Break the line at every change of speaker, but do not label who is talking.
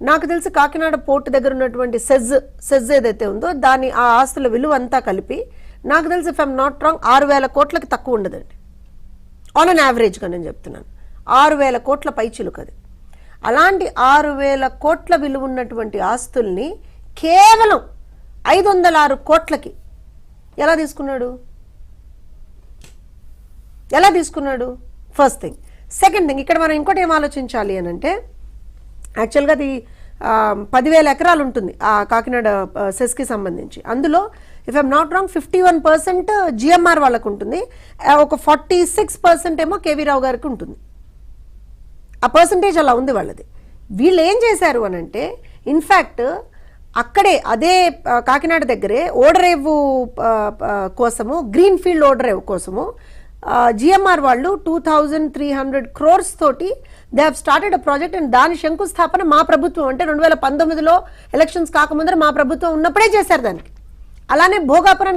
నాకు తెలిసి కాకినాడ పోర్టు దగ్గర ఉన్నటువంటి సెజ్ ఏదైతే ఉందో దాని ఆ ఆస్తుల విలువ అంతా కలిపి నాకు తెలిసి ఇఫ్ ఐఎమ్ నాట్ రాంగ్ 6,000 కోట్లకి తక్కువ ఉండదండి. ఆన్ అన్ యావరేజ్గా నేను చెప్తున్నాను 6,000 కోట్ల పైచిలుకు అది. అలాంటి 6,000 కోట్ల విలువ ఉన్నటువంటి ఆస్తుల్ని కేవలం 506 కోట్లకి ఎలా తీసుకున్నాడు? First thing. సెకండ్ థింగ్, ఇక్కడ మనం ఇంకోటి ఏం ఆలోచించాలి అని అంటే యాక్చువల్గా అది 10,000 ఎకరాలు ఉంటుంది ఆ కాకినాడ సెస్కి సంబంధించి. అందులో if I'm not wrong 51% GMR వాళ్ళకు ఉంటుంది, ఒక 46% ఏమో కేవీ రావు గారికి ఉంటుంది. ఆ పర్సంటేజ్ అలా ఉంది వాళ్ళది. వీళ్ళు ఏం చేశారు అని అంటే ఇన్ఫ్యాక్ట్ అక్కడే అదే కాకినాడ దగ్గరే ఓడరేవు కోసము, గ్రీన్ ఫీల్డ్ ఓడరేవు కోసము జిఎంఆర్ వాళ్ళు 2,300 crores తోటి they have started a project. And దాని శంకుస్థాపన మా ప్రభుత్వం అంటే 2019లో ఎలక్షన్స్ కాకముందర మా ప్రభుత్వం ఉన్నప్పుడే చేశారు దానికి. అలానే భోగాపురం